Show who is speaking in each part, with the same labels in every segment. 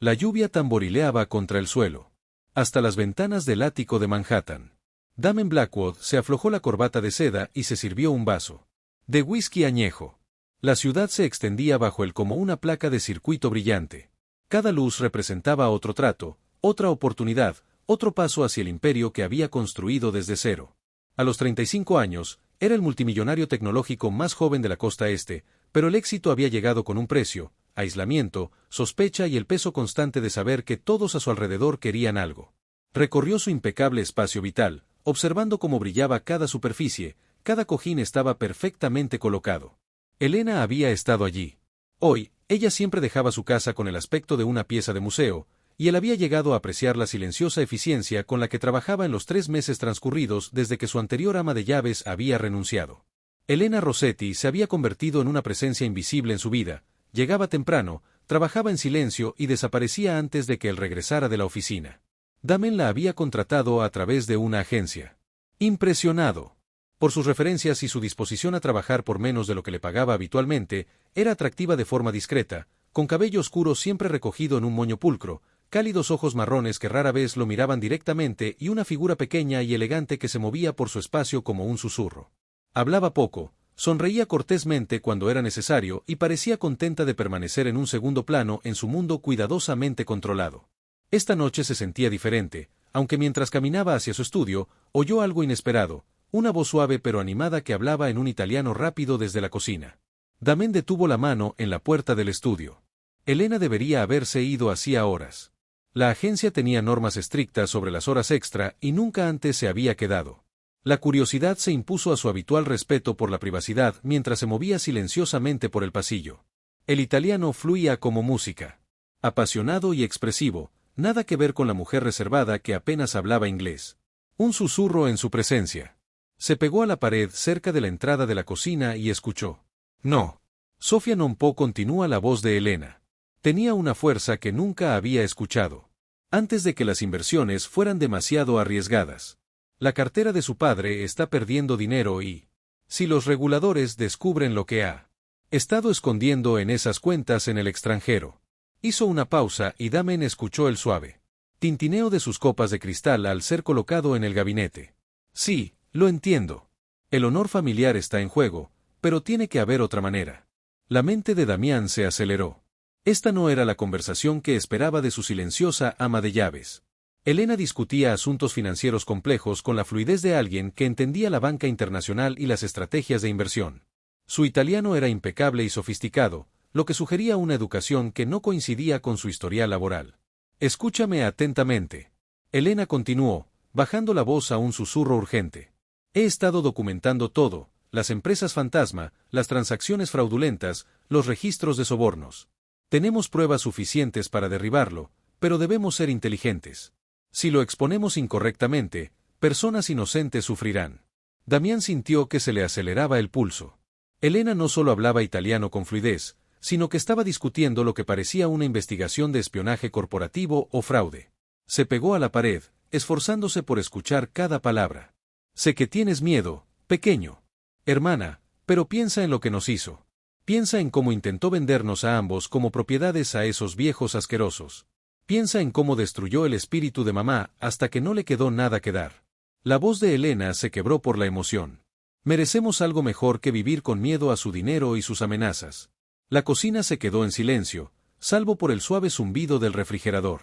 Speaker 1: La lluvia tamborileaba contra el suelo. Hasta las ventanas del ático de Manhattan. Damon Blackwood se aflojó la corbata de seda y se sirvió un vaso de whisky añejo. La ciudad se extendía bajo él como una placa de circuito brillante. Cada luz representaba otro trato, otra oportunidad, otro paso hacia el imperio que había construido desde cero. A los 35 años, era el multimillonario tecnológico más joven de la costa este, pero el éxito había llegado con un precio: aislamiento, sospecha y el peso constante de saber que todos a su alrededor querían algo. Recorrió su impecable espacio vital, observando cómo brillaba cada superficie, cada cojín estaba perfectamente colocado. Elena había estado allí. Hoy, ella siempre dejaba su casa con el aspecto de una pieza de museo, y él había llegado a apreciar la silenciosa eficiencia con la que trabajaba en los 3 meses transcurridos desde que su anterior ama de llaves había renunciado. Elena Rossetti se había convertido en una presencia invisible en su vida, llegaba temprano, trabajaba en silencio y desaparecía antes de que él regresara de la oficina. Damon la había contratado a través de una agencia. Impresionado por sus referencias y su disposición a trabajar por menos de lo que le pagaba habitualmente, era atractiva de forma discreta, con cabello oscuro siempre recogido en un moño pulcro, cálidos ojos marrones que rara vez lo miraban directamente y una figura pequeña y elegante que se movía por su espacio como un susurro. Hablaba poco, sonreía cortésmente cuando era necesario y parecía contenta de permanecer en un segundo plano en su mundo cuidadosamente controlado. Esta noche se sentía diferente, aunque mientras caminaba hacia su estudio, oyó algo inesperado, una voz suave pero animada que hablaba en un italiano rápido desde la cocina. Damon detuvo la mano en la puerta del estudio. Elena debería haberse ido hacía horas. La agencia tenía normas estrictas sobre las horas extra y nunca antes se había quedado. La curiosidad se impuso a su habitual respeto por la privacidad mientras se movía silenciosamente por el pasillo. El italiano fluía como música. Apasionado y expresivo, nada que ver con la mujer reservada que apenas hablaba inglés. Un susurro en su presencia. Se pegó a la pared cerca de la entrada de la cocina y escuchó. No. Sofia non può, continúa la voz de Elena. Tenía una fuerza que nunca había escuchado. Antes de que las inversiones fueran demasiado arriesgadas. La cartera de su padre está perdiendo dinero y... si los reguladores descubren lo que ha estado escondiendo en esas cuentas en el extranjero. Hizo una pausa y Damon escuchó el suave tintineo de sus copas de cristal al ser colocado en el gabinete. Sí, lo entiendo. El honor familiar está en juego, pero tiene que haber otra manera. La mente de Damián se aceleró. Esta no era la conversación que esperaba de su silenciosa ama de llaves. Elena discutía asuntos financieros complejos con la fluidez de alguien que entendía la banca internacional y las estrategias de inversión. Su italiano era impecable y sofisticado, lo que sugería una educación que no coincidía con su historial laboral. Escúchame atentamente. Elena continuó, bajando la voz a un susurro urgente. He estado documentando todo, las empresas fantasma, las transacciones fraudulentas, los registros de sobornos. Tenemos pruebas suficientes para derribarlo, pero debemos ser inteligentes. Si lo exponemos incorrectamente, personas inocentes sufrirán. Damián sintió que se le aceleraba el pulso. Elena no solo hablaba italiano con fluidez, sino que estaba discutiendo lo que parecía una investigación de espionaje corporativo o fraude. Se pegó a la pared, esforzándose por escuchar cada palabra. Sé que tienes miedo, pequeño. Hermana, pero piensa en lo que nos hizo. Piensa en cómo intentó vendernos a ambos como propiedades a esos viejos asquerosos. Piensa en cómo destruyó el espíritu de mamá hasta que no le quedó nada que dar. La voz de Elena se quebró por la emoción. Merecemos algo mejor que vivir con miedo a su dinero y sus amenazas. La cocina se quedó en silencio, salvo por el suave zumbido del refrigerador.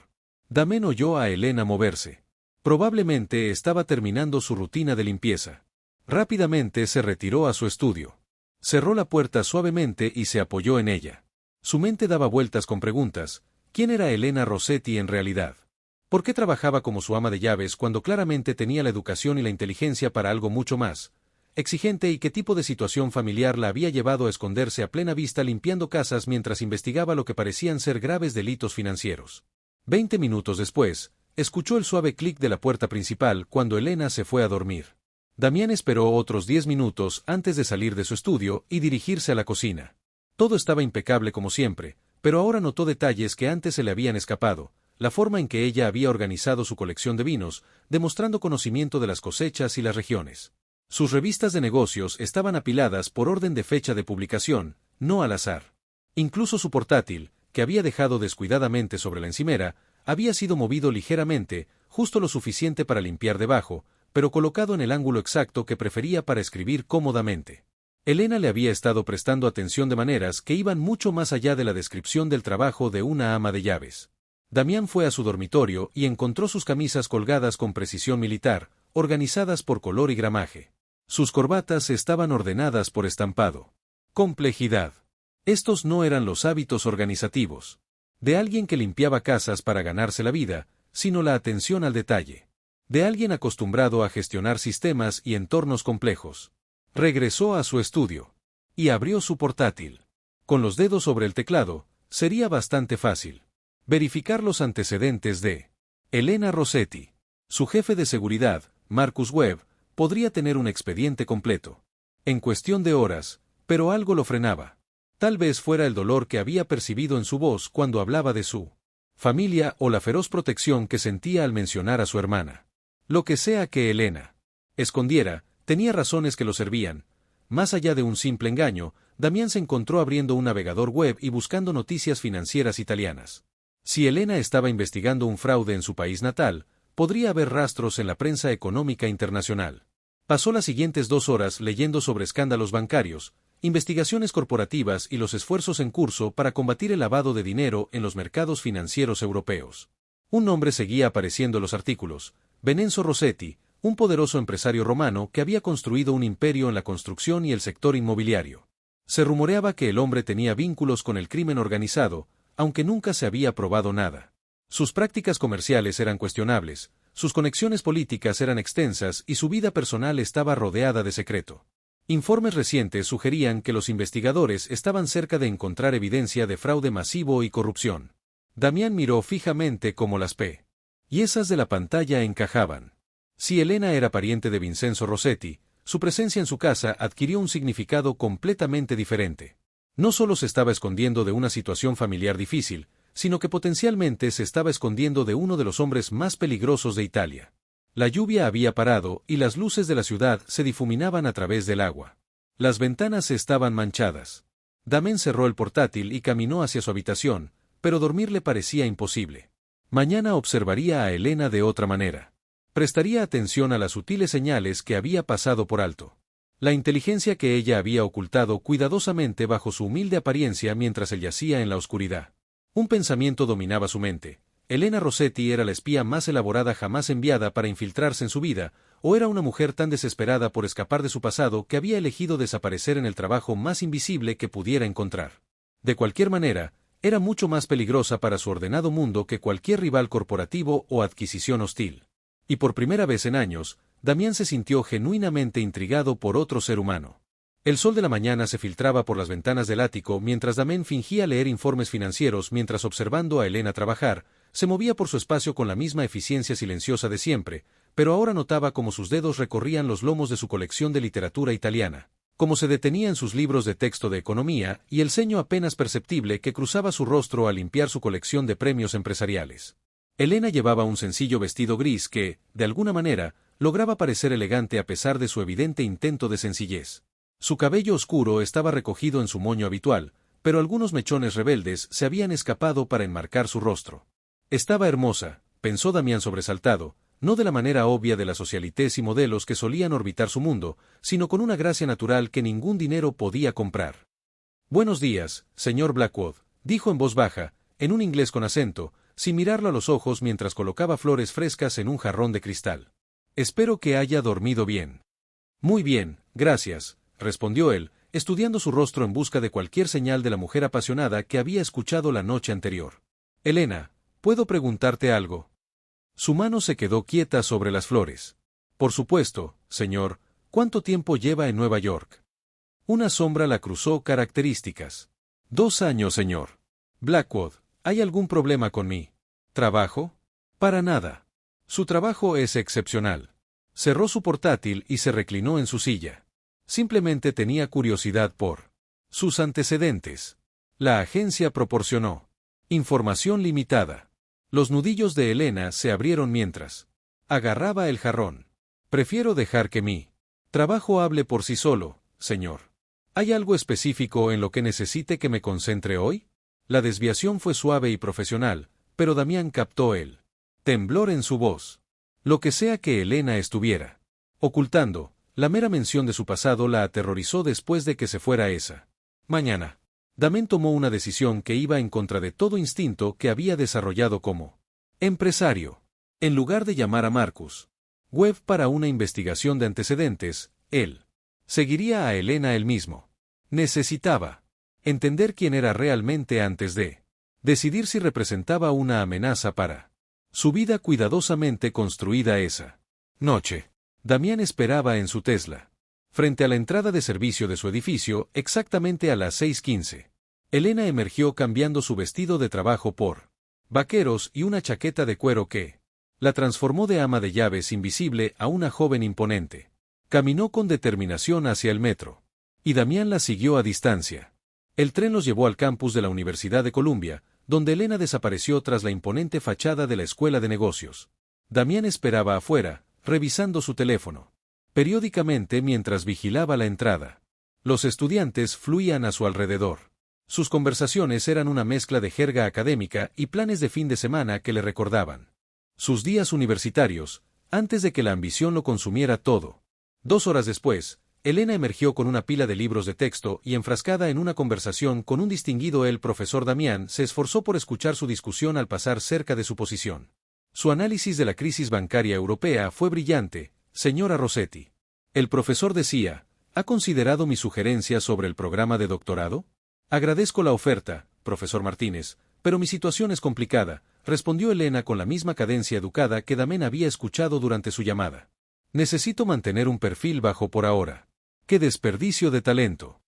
Speaker 1: Damon oyó a Elena moverse. Probablemente estaba terminando su rutina de limpieza. Rápidamente se retiró a su estudio. Cerró la puerta suavemente y se apoyó en ella. Su mente daba vueltas con preguntas. ¿Quién era Elena Rossetti en realidad? ¿Por qué trabajaba como su ama de llaves cuando claramente tenía la educación y la inteligencia para algo mucho más exigente, y qué tipo de situación familiar la había llevado a esconderse a plena vista limpiando casas mientras investigaba lo que parecían ser graves delitos financieros? 20 minutos después, escuchó el suave clic de la puerta principal cuando Elena se fue a dormir. Damián esperó otros 10 minutos antes de salir de su estudio y dirigirse a la cocina. Todo estaba impecable como siempre, pero ahora notó detalles que antes se le habían escapado: la forma en que ella había organizado su colección de vinos, demostrando conocimiento de las cosechas y las regiones. Sus revistas de negocios estaban apiladas por orden de fecha de publicación, no al azar. Incluso su portátil, que había dejado descuidadamente sobre la encimera, había sido movido ligeramente, justo lo suficiente para limpiar debajo, pero colocado en el ángulo exacto que prefería para escribir cómodamente. Elena le había estado prestando atención de maneras que iban mucho más allá de la descripción del trabajo de una ama de llaves. Damián fue a su dormitorio y encontró sus camisas colgadas con precisión militar, organizadas por color y gramaje. Sus corbatas estaban ordenadas por estampado. Complejidad. Estos no eran los hábitos organizativos de alguien que limpiaba casas para ganarse la vida, sino la atención al detalle de alguien acostumbrado a gestionar sistemas y entornos complejos. Regresó a su estudio y abrió su portátil. Con los dedos sobre el teclado, sería bastante fácil verificar los antecedentes de Elena Rossetti. Su jefe de seguridad, Marcus Webb, podría tener un expediente completo en cuestión de horas, pero algo lo frenaba. Tal vez fuera el dolor que había percibido en su voz cuando hablaba de su familia o la feroz protección que sentía al mencionar a su hermana. Lo que sea que Elena escondiera, tenía razones que lo servían. Más allá de un simple engaño, Damián se encontró abriendo un navegador web y buscando noticias financieras italianas. Si Elena estaba investigando un fraude en su país natal, podría haber rastros en la prensa económica internacional. Pasó las siguientes 2 horas leyendo sobre escándalos bancarios, investigaciones corporativas y los esfuerzos en curso para combatir el lavado de dinero en los mercados financieros europeos. Un nombre seguía apareciendo en los artículos: Vincenzo Rossetti, un poderoso empresario romano que había construido un imperio en la construcción y el sector inmobiliario. Se rumoreaba que el hombre tenía vínculos con el crimen organizado, aunque nunca se había probado nada. Sus prácticas comerciales eran cuestionables, sus conexiones políticas eran extensas y su vida personal estaba rodeada de secreto. Informes recientes sugerían que los investigadores estaban cerca de encontrar evidencia de fraude masivo y corrupción. Damián miró fijamente cómo las piezas de la pantalla encajaban. Si Elena era pariente de Vincenzo Rossetti, su presencia en su casa adquirió un significado completamente diferente. No solo se estaba escondiendo de una situación familiar difícil, sino que potencialmente se estaba escondiendo de uno de los hombres más peligrosos de Italia. La lluvia había parado y las luces de la ciudad se difuminaban a través del agua. Las ventanas estaban manchadas. Damián cerró el portátil y caminó hacia su habitación, pero dormir le parecía imposible. Mañana observaría a Elena de otra manera. Prestaría atención a las sutiles señales que había pasado por alto. La inteligencia que ella había ocultado cuidadosamente bajo su humilde apariencia mientras él yacía en la oscuridad. Un pensamiento dominaba su mente. Elena Rossetti era la espía más elaborada jamás enviada para infiltrarse en su vida, o era una mujer tan desesperada por escapar de su pasado que había elegido desaparecer en el trabajo más invisible que pudiera encontrar. De cualquier manera, era mucho más peligrosa para su ordenado mundo que cualquier rival corporativo o adquisición hostil. Y por primera vez en años, Damián se sintió genuinamente intrigado por otro ser humano. El sol de la mañana se filtraba por las ventanas del ático mientras Damián fingía leer informes financieros mientras observando a Elena trabajar. Se movía por su espacio con la misma eficiencia silenciosa de siempre, pero ahora notaba cómo sus dedos recorrían los lomos de su colección de literatura italiana, cómo se detenía en sus libros de texto de economía y el ceño apenas perceptible que cruzaba su rostro al limpiar su colección de premios empresariales. Elena llevaba un sencillo vestido gris que, de alguna manera, lograba parecer elegante a pesar de su evidente intento de sencillez. Su cabello oscuro estaba recogido en su moño habitual, pero algunos mechones rebeldes se habían escapado para enmarcar su rostro. Estaba hermosa, pensó Damián sobresaltado, no de la manera obvia de las socialites y modelos que solían orbitar su mundo, sino con una gracia natural que ningún dinero podía comprar. «Buenos días, señor Blackwood», dijo en voz baja, en un inglés con acento, sin mirarlo a los ojos mientras colocaba flores frescas en un jarrón de cristal. «Espero que haya dormido bien». «Muy bien, gracias», respondió él, estudiando su rostro en busca de cualquier señal de la mujer apasionada que había escuchado la noche anterior. «Elena, ¿puedo preguntarte algo?» Su mano se quedó quieta sobre las flores. «Por supuesto, señor. ¿Cuánto tiempo lleva en Nueva York?» Una sombra la cruzó. «Características». «2 años, señor». «Blackwood, ¿hay algún problema con mi trabajo?» «Para nada. Su trabajo es excepcional». Cerró su portátil y se reclinó en su silla. Simplemente tenía curiosidad por sus antecedentes. La agencia proporcionó información limitada. Los nudillos de Elena se abrieron mientras agarraba el jarrón. «Prefiero dejar que mi trabajo hable por sí solo, señor. ¿Hay algo específico en lo que necesite que me concentre hoy?» La desviación fue suave y profesional, pero Damián captó el temblor en su voz. Lo que sea que Elena estuviera ocultando, la mera mención de su pasado la aterrorizó después de que se fuera esa mañana. Damián tomó una decisión que iba en contra de todo instinto que había desarrollado como empresario. En lugar de llamar a Marcus Webb para una investigación de antecedentes, él seguiría a Elena él mismo. Necesitaba entender quién era realmente antes de decidir si representaba una amenaza para su vida cuidadosamente construida esa noche. Damián esperaba en su Tesla, frente a la entrada de servicio de su edificio, exactamente a las 6:15. Elena emergió cambiando su vestido de trabajo por vaqueros y una chaqueta de cuero que la transformó de ama de llaves invisible a una joven imponente. Caminó con determinación hacia el metro, y Damián la siguió a distancia. El tren los llevó al campus de la Universidad de Columbia, donde Elena desapareció tras la imponente fachada de la Escuela de Negocios. Damián esperaba afuera, revisando su teléfono periódicamente mientras vigilaba la entrada. Los estudiantes fluían a su alrededor. Sus conversaciones eran una mezcla de jerga académica y planes de fin de semana que le recordaban sus días universitarios, antes de que la ambición lo consumiera todo. 2 horas después, Elena emergió con una pila de libros de texto y enfrascada en una conversación con un distinguido. El profesor Damián se esforzó por escuchar su discusión al pasar cerca de su posición. Su análisis de la crisis bancaria europea fue brillante, señora Rossetti. El profesor decía, ¿ha considerado mi sugerencia sobre el programa de doctorado? Agradezco la oferta, profesor Martínez, pero mi situación es complicada, respondió Elena con la misma cadencia educada que Damián había escuchado durante su llamada. Necesito mantener un perfil bajo por ahora. ¡Qué desperdicio de talento!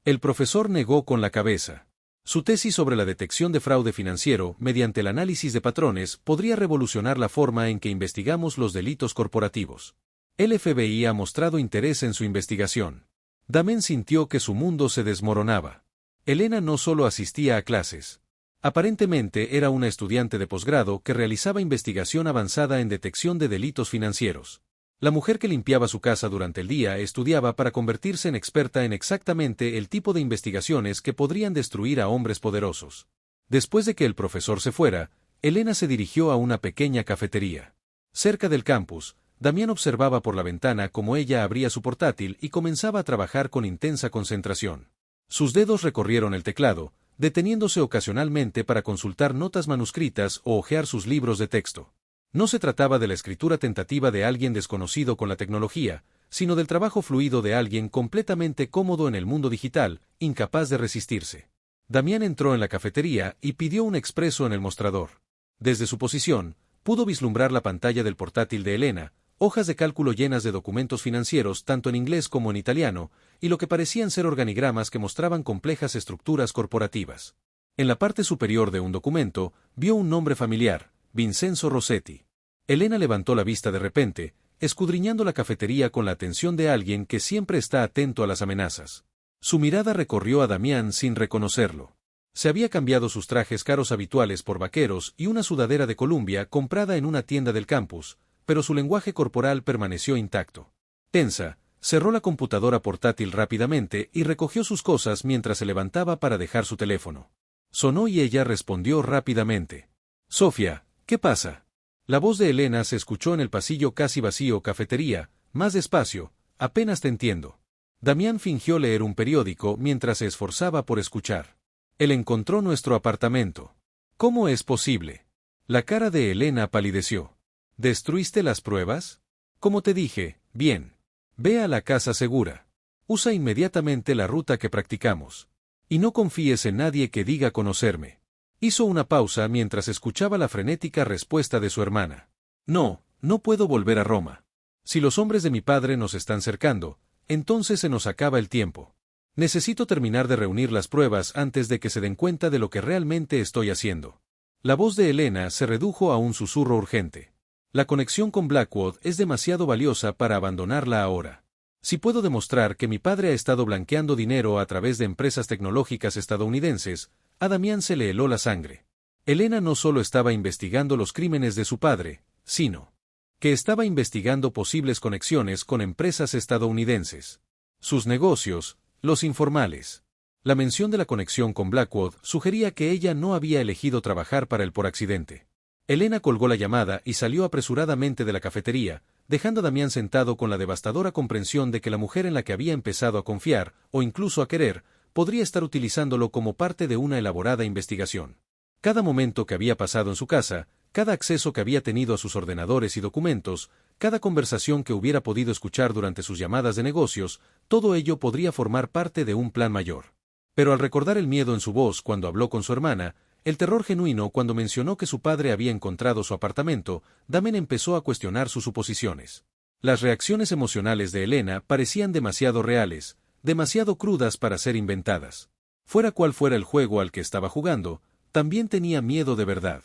Speaker 1: El profesor negó con la cabeza. Su tesis sobre la detección de fraude financiero mediante el análisis de patrones podría revolucionar la forma en que investigamos los delitos corporativos. El FBI ha mostrado interés en su investigación. Damián sintió que su mundo se desmoronaba. Elena no solo asistía a clases. Aparentemente era una estudiante de posgrado que realizaba investigación avanzada en detección de delitos financieros. La mujer que limpiaba su casa durante el día estudiaba para convertirse en experta en exactamente el tipo de investigaciones que podrían destruir a hombres poderosos. Después de que el profesor se fuera, Elena se dirigió a una pequeña cafetería. Cerca del campus, Damián observaba por la ventana cómo ella abría su portátil y comenzaba a trabajar con intensa concentración. Sus dedos recorrieron el teclado, deteniéndose ocasionalmente para consultar notas manuscritas o hojear sus libros de texto. No se trataba de la escritura tentativa de alguien desconocido con la tecnología, sino del trabajo fluido de alguien completamente cómodo en el mundo digital, incapaz de resistirse. Damián entró en la cafetería y pidió un expreso en el mostrador. Desde su posición, pudo vislumbrar la pantalla del portátil de Elena, hojas de cálculo llenas de documentos financieros tanto en inglés como en italiano, y lo que parecían ser organigramas que mostraban complejas estructuras corporativas. En la parte superior de un documento, vio un nombre familiar, Vincenzo Rossetti. Elena levantó la vista de repente, escudriñando la cafetería con la atención de alguien que siempre está atento a las amenazas. Su mirada recorrió a Damián sin reconocerlo. Se había cambiado sus trajes caros habituales por vaqueros y una sudadera de Columbia comprada en una tienda del campus, pero su lenguaje corporal permaneció intacto. Tensa, cerró la computadora portátil rápidamente y recogió sus cosas mientras se levantaba para dejar su teléfono. Sonó y ella respondió rápidamente. Sofía, ¿qué pasa? La voz de Elena se escuchó en el pasillo casi vacío. Cafetería, más despacio, apenas te entiendo. Damián fingió leer un periódico mientras se esforzaba por escuchar. Él encontró nuestro apartamento. ¿Cómo es posible? La cara de Elena palideció. ¿Destruiste las pruebas? Como te dije, bien. Ve a la casa segura. Usa inmediatamente la ruta que practicamos. Y no confíes en nadie que diga conocerme. Hizo una pausa mientras escuchaba la frenética respuesta de su hermana. No, no puedo volver a Roma. Si los hombres de mi padre nos están cercando, entonces se nos acaba el tiempo. Necesito terminar de reunir las pruebas antes de que se den cuenta de lo que realmente estoy haciendo. La voz de Elena se redujo a un susurro urgente. La conexión con Blackwood es demasiado valiosa para abandonarla ahora. Si puedo demostrar que mi padre ha estado blanqueando dinero a través de empresas tecnológicas estadounidenses, a Damián se le heló la sangre. Elena no solo estaba investigando los crímenes de su padre, sino que estaba investigando posibles conexiones con empresas estadounidenses. Sus negocios, los informales. La mención de la conexión con Blackwood sugería que ella no había elegido trabajar para él por accidente. Elena colgó la llamada y salió apresuradamente de la cafetería, dejando a Damián sentado con la devastadora comprensión de que la mujer en la que había empezado a confiar, o incluso a querer, podría estar utilizándolo como parte de una elaborada investigación. Cada momento que había pasado en su casa, cada acceso que había tenido a sus ordenadores y documentos, cada conversación que hubiera podido escuchar durante sus llamadas de negocios, todo ello podría formar parte de un plan mayor. Pero al recordar el miedo en su voz cuando habló con su hermana, el terror genuino cuando mencionó que su padre había encontrado su apartamento, Damien empezó a cuestionar sus suposiciones. Las reacciones emocionales de Elena parecían demasiado reales, demasiado crudas para ser inventadas. Fuera cual fuera el juego al que estaba jugando, también tenía miedo de verdad.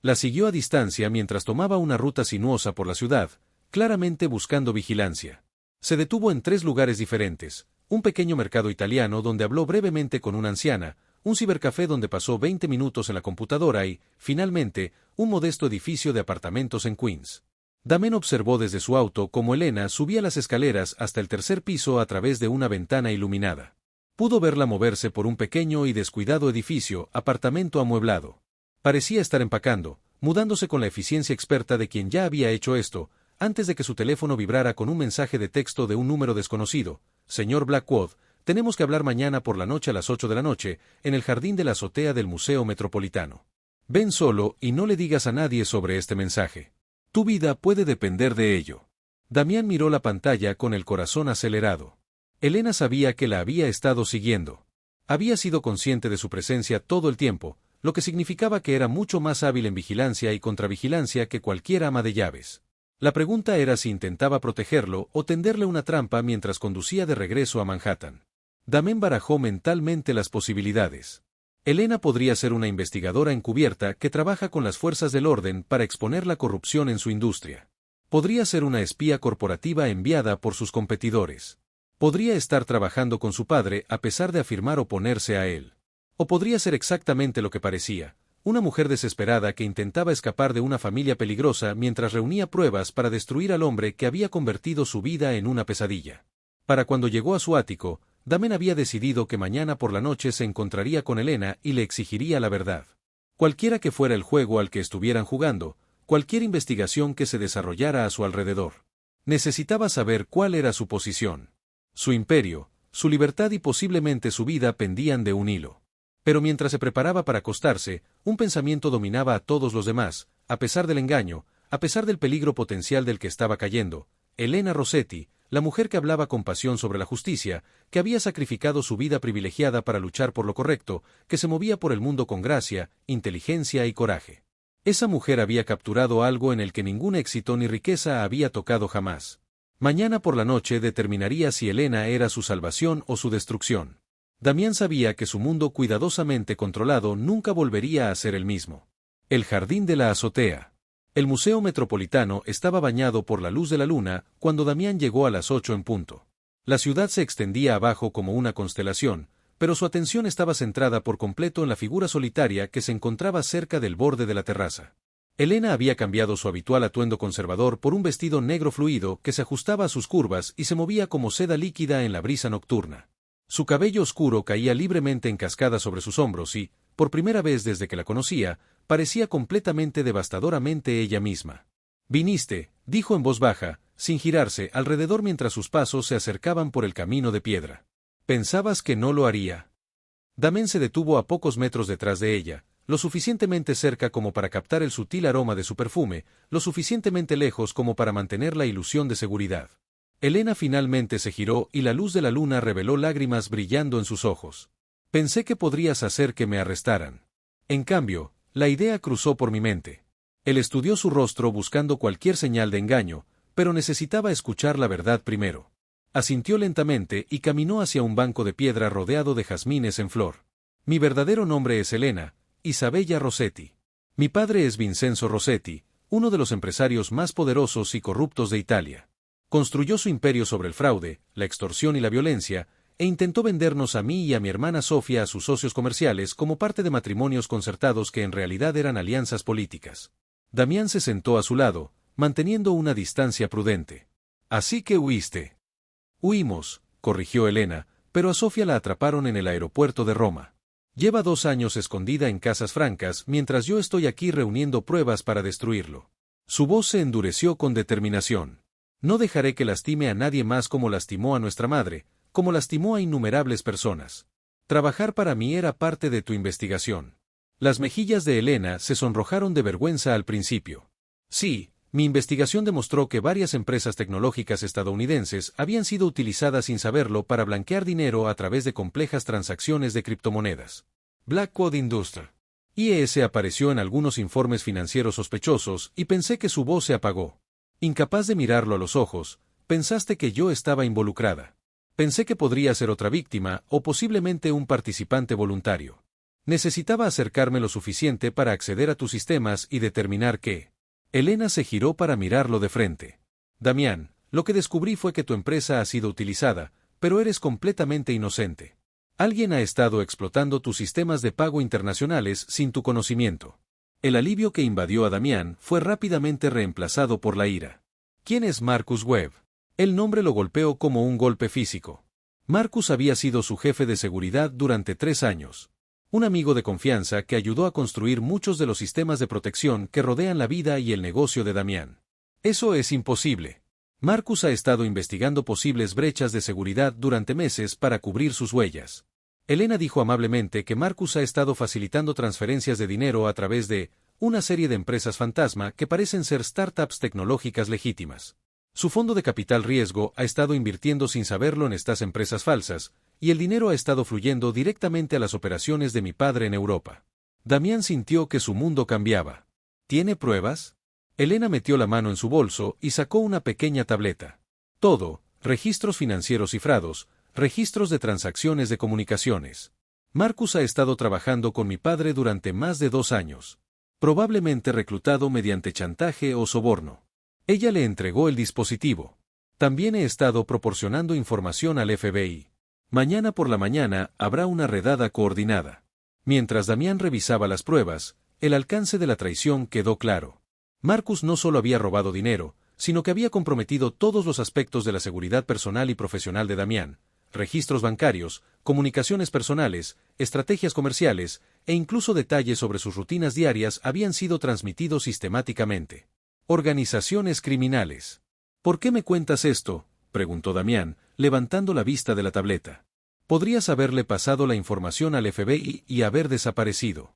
Speaker 1: La siguió a distancia mientras tomaba una ruta sinuosa por la ciudad, claramente buscando vigilancia. Se detuvo en 3 lugares diferentes: un pequeño mercado italiano donde habló brevemente con una anciana, un cibercafé donde pasó 20 minutos en la computadora y, finalmente, un modesto edificio de apartamentos en Queens. Damien observó desde su auto cómo Elena subía las escaleras hasta el 3er piso a través de una ventana iluminada. Pudo verla moverse por un pequeño y descuidado edificio, apartamento amueblado. Parecía estar empacando, mudándose con la eficiencia experta de quien ya había hecho esto, antes de que su teléfono vibrara con un mensaje de texto de un número desconocido. Señor Blackwood, tenemos que hablar mañana por la noche a las 8 de la noche, en el jardín de la azotea del Museo Metropolitano. Ven solo y no le digas a nadie sobre este mensaje. Tu vida puede depender de ello. Damián miró la pantalla con el corazón acelerado. Elena sabía que la había estado siguiendo. Había sido consciente de su presencia todo el tiempo, lo que significaba que era mucho más hábil en vigilancia y contravigilancia que cualquier ama de llaves. La pregunta era si intentaba protegerlo o tenderle una trampa mientras conducía de regreso a Manhattan. Damien barajó mentalmente las posibilidades. Elena podría ser una investigadora encubierta que trabaja con las fuerzas del orden para exponer la corrupción en su industria. Podría ser una espía corporativa enviada por sus competidores. Podría estar trabajando con su padre a pesar de afirmar oponerse a él. O podría ser exactamente lo que parecía: una mujer desesperada que intentaba escapar de una familia peligrosa mientras reunía pruebas para destruir al hombre que había convertido su vida en una pesadilla. Para cuando llegó a su ático, Damien había decidido que mañana por la noche se encontraría con Elena y le exigiría la verdad. Cualquiera que fuera el juego al que estuvieran jugando, cualquier investigación que se desarrollara a su alrededor. Necesitaba saber cuál era su posición. Su imperio, su libertad y posiblemente su vida pendían de un hilo. Pero mientras se preparaba para acostarse, un pensamiento dominaba a todos los demás, a pesar del engaño, a pesar del peligro potencial del que estaba cayendo. Elena Rossetti, la mujer que hablaba con pasión sobre la justicia, que había sacrificado su vida privilegiada para luchar por lo correcto, que se movía por el mundo con gracia, inteligencia y coraje. Esa mujer había capturado algo en el que ningún éxito ni riqueza había tocado jamás. Mañana por la noche determinaría si Elena era su salvación o su destrucción. Damián sabía que su mundo cuidadosamente controlado nunca volvería a ser el mismo. El jardín de la azotea. El Museo Metropolitano estaba bañado por la luz de la luna cuando Damián llegó a las 8 en punto. La ciudad se extendía abajo como una constelación, pero su atención estaba centrada por completo en la figura solitaria que se encontraba cerca del borde de la terraza. Elena había cambiado su habitual atuendo conservador por un vestido negro fluido que se ajustaba a sus curvas y se movía como seda líquida en la brisa nocturna. Su cabello oscuro caía libremente en cascada sobre sus hombros y, por primera vez desde que la conocía, parecía completamente devastadoramente ella misma. «Viniste», dijo en voz baja, sin girarse alrededor mientras sus pasos se acercaban por el camino de piedra. «¿Pensabas que no lo haría?» Damien se detuvo a pocos metros detrás de ella, lo suficientemente cerca como para captar el sutil aroma de su perfume, lo suficientemente lejos como para mantener la ilusión de seguridad. Elena finalmente se giró y la luz de la luna reveló lágrimas brillando en sus ojos. «Pensé que podrías hacer que me arrestaran. En cambio, la idea cruzó por mi mente». Él estudió su rostro buscando cualquier señal de engaño, pero necesitaba escuchar la verdad primero. Asintió lentamente y caminó hacia un banco de piedra rodeado de jazmines en flor. «Mi verdadero nombre es Elena, Isabella Rossetti. Mi padre es Vincenzo Rossetti, uno de los empresarios más poderosos y corruptos de Italia. Construyó su imperio sobre el fraude, la extorsión y la violencia, e intentó vendernos a mí y a mi hermana Sofía a sus socios comerciales como parte de matrimonios concertados que en realidad eran alianzas políticas». Damián se sentó a su lado, manteniendo una distancia prudente. «Así que huiste». «Huimos», corrigió Elena, pero a Sofía la atraparon en el aeropuerto de Roma. Lleva 2 años escondida en casas francas mientras yo estoy aquí reuniendo pruebas para destruirlo. Su voz se endureció con determinación. No dejaré que lastime a nadie más como lastimó a nuestra madre, como lastimó a innumerables personas. Trabajar para mí era parte de tu investigación. Las mejillas de Elena se sonrojaron de vergüenza al principio. Sí, mi investigación demostró que varias empresas tecnológicas estadounidenses habían sido utilizadas sin saberlo para blanquear dinero a través de complejas transacciones de criptomonedas. Blackwood Industries. IES apareció en algunos informes financieros sospechosos y pensé que su voz se apagó. Incapaz de mirarlo a los ojos, pensaste que yo estaba involucrada. Pensé que podría ser otra víctima o posiblemente un participante voluntario. Necesitaba acercarme lo suficiente para acceder a tus sistemas y determinar que... Elena se giró para mirarlo de frente. Damián, lo que descubrí fue que tu empresa ha sido utilizada, pero eres completamente inocente. Alguien ha estado explotando tus sistemas de pago internacionales sin tu conocimiento. El alivio que invadió a Damián fue rápidamente reemplazado por la ira. ¿Quién es Marcus Webb? El nombre lo golpeó como un golpe físico. Marcus había sido su jefe de seguridad durante 3 años. Un amigo de confianza que ayudó a construir muchos de los sistemas de protección que rodean la vida y el negocio de Damián. Eso es imposible. Marcus ha estado investigando posibles brechas de seguridad durante meses para cubrir sus huellas. Elena dijo amablemente que Marcus ha estado facilitando transferencias de dinero a través de una serie de empresas fantasma que parecen ser startups tecnológicas legítimas. Su fondo de capital riesgo ha estado invirtiendo sin saberlo en estas empresas falsas, y el dinero ha estado fluyendo directamente a las operaciones de mi padre en Europa. Damián sintió que su mundo cambiaba. ¿Tiene pruebas? Elena metió la mano en su bolso y sacó una pequeña tableta. Todo, registros financieros cifrados, registros de transacciones de comunicaciones. Marcus ha estado trabajando con mi padre durante más de 2 años. Probablemente reclutado mediante chantaje o soborno. Ella le entregó el dispositivo. También he estado proporcionando información al FBI. Mañana por la mañana habrá una redada coordinada. Mientras Damián revisaba las pruebas, el alcance de la traición quedó claro. Marcus no solo había robado dinero, sino que había comprometido todos los aspectos de la seguridad personal y profesional de Damián, registros bancarios, comunicaciones personales, estrategias comerciales, e incluso detalles sobre sus rutinas diarias habían sido transmitidos sistemáticamente. Organizaciones criminales. ¿Por qué me cuentas esto?, preguntó Damián, levantando la vista de la tableta. Podrías haberle pasado la información al FBI y haber desaparecido.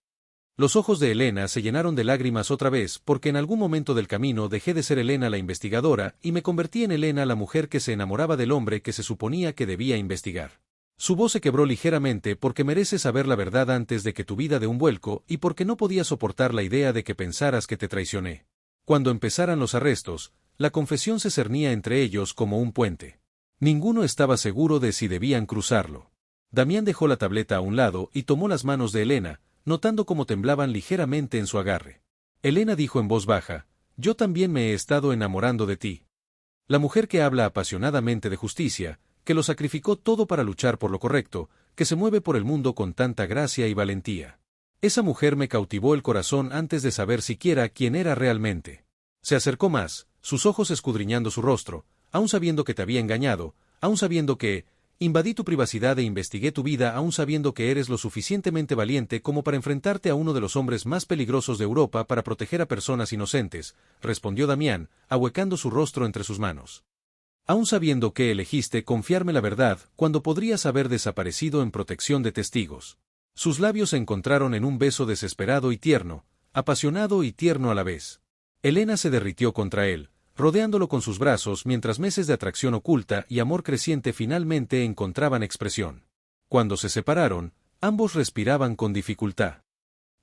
Speaker 1: Los ojos de Elena se llenaron de lágrimas otra vez porque en algún momento del camino dejé de ser Elena la investigadora y me convertí en Elena la mujer que se enamoraba del hombre que se suponía que debía investigar. Su voz se quebró ligeramente porque mereces saber la verdad antes de que tu vida dé un vuelco y porque no podía soportar la idea de que pensaras que te traicioné. Cuando empezaran los arrestos, la confesión se cernía entre ellos como un puente. Ninguno estaba seguro de si debían cruzarlo. Damián dejó la tableta a un lado y tomó las manos de Elena, notando cómo temblaban ligeramente en su agarre. Elena dijo en voz baja, «Yo también me he estado enamorando de ti». La mujer que habla apasionadamente de justicia, que lo sacrificó todo para luchar por lo correcto, que se mueve por el mundo con tanta gracia y valentía. Esa mujer me cautivó el corazón antes de saber siquiera quién era realmente. Se acercó más, sus ojos escudriñando su rostro, aún sabiendo que te había engañado, aún sabiendo que... Invadí tu privacidad e investigué tu vida aún sabiendo que eres lo suficientemente valiente como para enfrentarte a uno de los hombres más peligrosos de Europa para proteger a personas inocentes, respondió Damián, ahuecando su rostro entre sus manos. Aún sabiendo que elegiste confiarme la verdad cuando podrías haber desaparecido en protección de testigos. Sus labios se encontraron en un beso desesperado y tierno, apasionado y tierno a la vez. Elena se derritió contra él, rodeándolo con sus brazos mientras meses de atracción oculta y amor creciente finalmente encontraban expresión. Cuando se separaron, ambos respiraban con dificultad.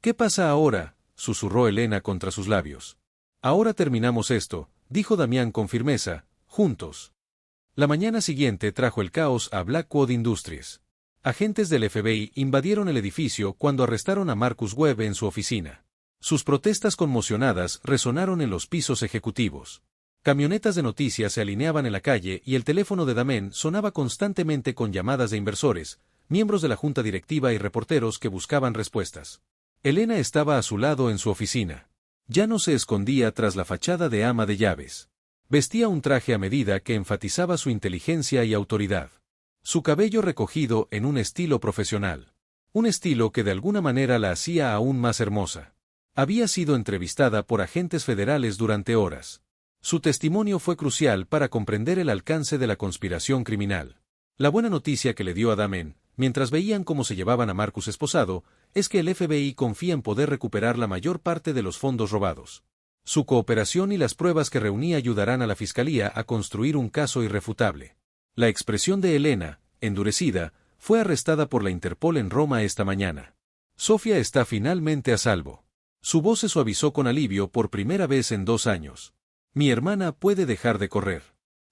Speaker 1: «¿Qué pasa ahora?», susurró Elena contra sus labios. «Ahora terminamos esto», dijo Damián con firmeza, «juntos». La mañana siguiente trajo el caos a Blackwood Industries. Agentes del FBI invadieron el edificio cuando arrestaron a Marcus Webb en su oficina. Sus protestas conmocionadas resonaron en los pisos ejecutivos. Camionetas de noticias se alineaban en la calle y el teléfono de Damián sonaba constantemente con llamadas de inversores, miembros de la junta directiva y reporteros que buscaban respuestas. Elena estaba a su lado en su oficina. Ya no se escondía tras la fachada de ama de llaves. Vestía un traje a medida que enfatizaba su inteligencia y autoridad. Su cabello recogido en un estilo profesional. Un estilo que de alguna manera la hacía aún más hermosa. Había sido entrevistada por agentes federales durante horas. Su testimonio fue crucial para comprender el alcance de la conspiración criminal. La buena noticia que le dio a Damen, mientras veían cómo se llevaban a Marcus esposado, es que el FBI confía en poder recuperar la mayor parte de los fondos robados. Su cooperación y las pruebas que reunía ayudarán a la fiscalía a construir un caso irrefutable. La expresión de Elena, endurecida, fue arrestada por la Interpol en Roma esta mañana. Sofía está finalmente a salvo. Su voz se suavizó con alivio por primera vez en 2 años. Mi hermana puede dejar de correr.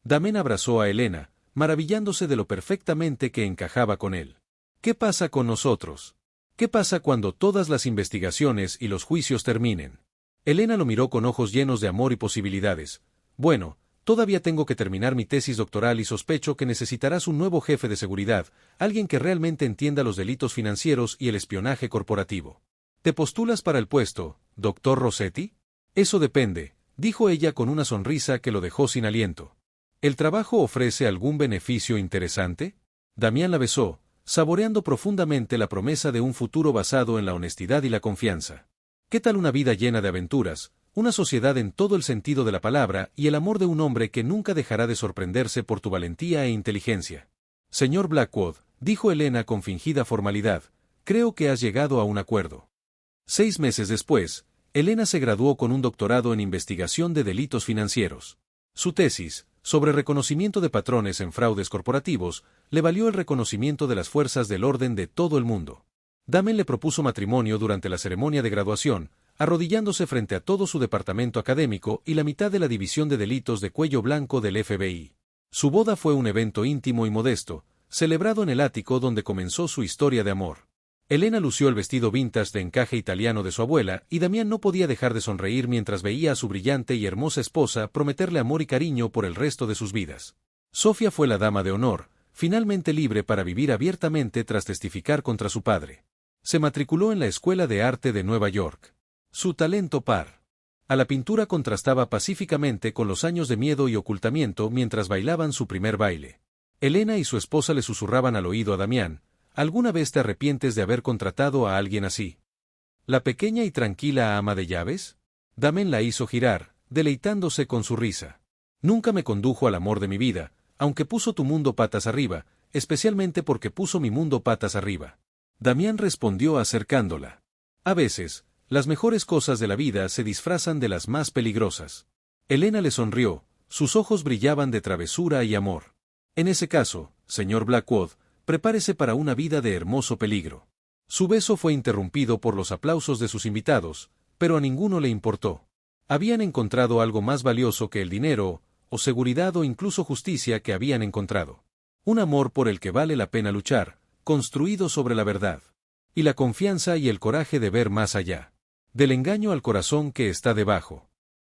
Speaker 1: Damen abrazó a Elena, maravillándose de lo perfectamente que encajaba con él. ¿Qué pasa con nosotros? ¿Qué pasa cuando todas las investigaciones y los juicios terminen? Elena lo miró con ojos llenos de amor y posibilidades. Bueno, todavía tengo que terminar mi tesis doctoral y sospecho que necesitarás un nuevo jefe de seguridad, alguien que realmente entienda los delitos financieros y el espionaje corporativo. ¿Te postulas para el puesto, doctor Rossetti? Eso depende, dijo ella con una sonrisa que lo dejó sin aliento. ¿El trabajo ofrece algún beneficio interesante? Damián la besó, saboreando profundamente la promesa de un futuro basado en la honestidad y la confianza. ¿Qué tal una vida llena de aventuras, una sociedad en todo el sentido de la palabra y el amor de un hombre que nunca dejará de sorprenderse por tu valentía e inteligencia? Señor Blackwood, dijo Elena con fingida formalidad, creo que has llegado a un acuerdo. 6 meses después, Elena se graduó con un doctorado en investigación de delitos financieros. Su tesis, sobre reconocimiento de patrones en fraudes corporativos, le valió el reconocimiento de las fuerzas del orden de todo el mundo. Damen le propuso matrimonio durante la ceremonia de graduación, arrodillándose frente a todo su departamento académico y la mitad de la división de delitos de cuello blanco del FBI. Su boda fue un evento íntimo y modesto, celebrado en el ático donde comenzó su historia de amor. Elena lució el vestido vintage de encaje italiano de su abuela y Damián no podía dejar de sonreír mientras veía a su brillante y hermosa esposa prometerle amor y cariño por el resto de sus vidas. Sofía fue la dama de honor, finalmente libre para vivir abiertamente tras testificar contra su padre. Se matriculó en la Escuela de Arte de Nueva York. Su talento par a la pintura contrastaba pacíficamente con los años de miedo y ocultamiento mientras bailaban su primer baile. Elena y su esposa le susurraban al oído a Damián, ¿alguna vez te arrepientes de haber contratado a alguien así? ¿La pequeña y tranquila ama de llaves? Damen la hizo girar, deleitándose con su risa. Nunca me condujo al amor de mi vida, aunque puso tu mundo patas arriba, especialmente porque puso mi mundo patas arriba. Damián respondió acercándola. A veces, las mejores cosas de la vida se disfrazan de las más peligrosas. Elena le sonrió, sus ojos brillaban de travesura y amor. En ese caso, señor Blackwood, prepárese para una vida de hermoso peligro. Su beso fue interrumpido por los aplausos de sus invitados, pero a ninguno le importó. Habían encontrado algo más valioso que el dinero, o seguridad o incluso justicia que habían encontrado. Un amor por el que vale la pena luchar, construido sobre la verdad. Y la confianza y el coraje de ver más allá. Del engaño al corazón que está debajo.